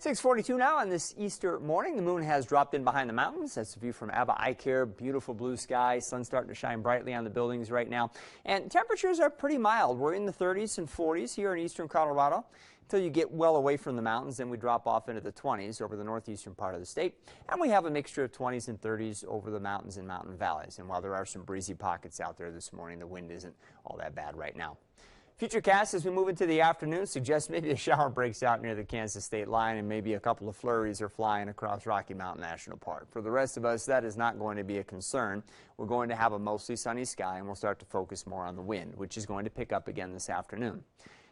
6:42 now on this Easter morning. The moon has dropped in behind the mountains. That's a view from Aba Eye Care. Beautiful blue sky. Sun starting to shine brightly on the buildings right now. And temperatures are pretty mild. We're in the 30s and 40s here in eastern Colorado. Until you get well away from the mountains, then we drop off into the 20s over the northeastern part of the state. And we have a mixture of 20s and 30s over the mountains and mountain valleys. And while there are some breezy pockets out there this morning, the wind isn't all that bad right now. Futurecast as we move into the afternoon suggests maybe a shower breaks out near the Kansas state line and maybe a couple of flurries are flying across Rocky Mountain National Park. For the rest of us, that is not going to be a concern. We're going to have a mostly sunny sky and we'll start to focus more on the wind, which is going to pick up again this afternoon.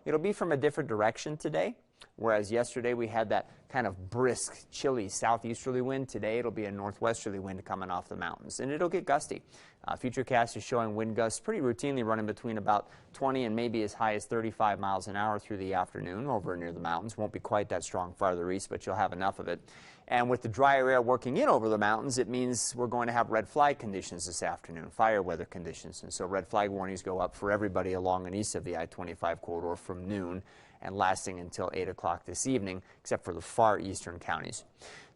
It'll be from a different direction today, whereas yesterday we had that kind of brisk, chilly southeasterly wind. Today it'll be a northwesterly wind coming off the mountains, and it'll get gusty. Futurecast is showing wind gusts pretty routinely running between about 20 and maybe as high as 35 miles an hour through the afternoon over near the mountains. Won't be quite that strong farther east, but you'll have enough of it. And with the drier air working in over the mountains, it means we're going to have red flag conditions this afternoon, fire weather conditions. And so red flag warnings go up for everybody along and east of the I-25 corridor from noon and lasting until 8 o'clock this evening, except for the far eastern counties.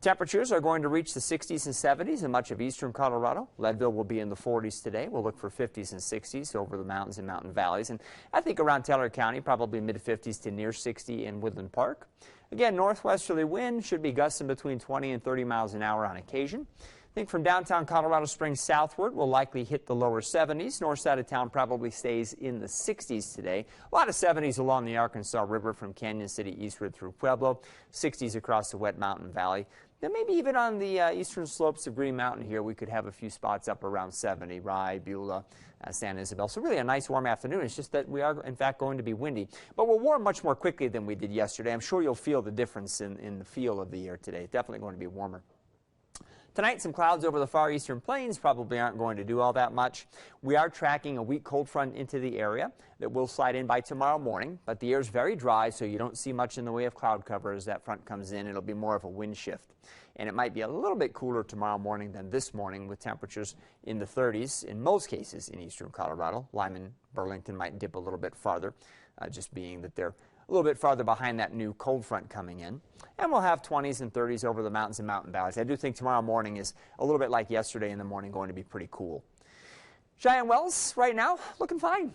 Temperatures are going to reach the 60s and 70s in much of eastern Colorado. Leadville will be in the 40s today. We'll look for 50s and 60s over the mountains and mountain valleys. And I think around Teller County, probably mid-50s to near 60 in Woodland Park. Again, northwesterly wind should be gusting between 20 and 30 miles an hour on occasion. I think from downtown Colorado Springs southward, we'll likely hit the lower 70s. North side of town probably stays in the 60s today. A lot of 70s along the Arkansas River from Canyon City eastward through Pueblo. 60s across the Wet Mountain Valley. Then maybe even on the eastern slopes of Green Mountain here, we could have a few spots up around 70. Rye, Beulah, San Isabel. So really a nice warm afternoon. It's just that we are, in fact, going to be windy. But we'll warm much more quickly than we did yesterday. I'm sure you'll feel the difference in the feel of the air today. Definitely going to be warmer. Tonight, some clouds over the far eastern plains probably aren't going to do all that much. We are tracking a weak cold front into the area that will slide in by tomorrow morning, but the air is very dry, so you don't see much in the way of cloud cover as that front comes in. It'll be more of a wind shift. And it might be a little bit cooler tomorrow morning than this morning with temperatures in the 30s in most cases in eastern Colorado. Lyman, Burlington might dip a little bit farther, just being that they're a little bit farther behind that new cold front coming in. And we'll have 20s and 30s over the mountains and mountain valleys. I do think tomorrow morning is a little bit like yesterday in the morning, going to be pretty cool. Cheyenne Wells right now looking fine.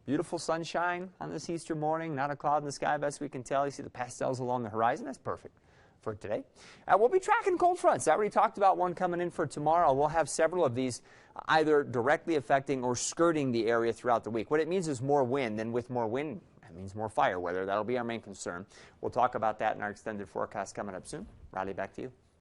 Beautiful sunshine on this Easter morning. Not a cloud in the sky best we can tell. You see the pastels along the horizon. That's perfect for today. We'll be tracking cold fronts. I already talked about one coming in for tomorrow. We'll have several of these either directly affecting or skirting the area throughout the week. What it means is more wind, and with more wind, that means more fire weather. That'll be our main concern. We'll talk about that in our extended forecast coming up soon. Riley, back to you.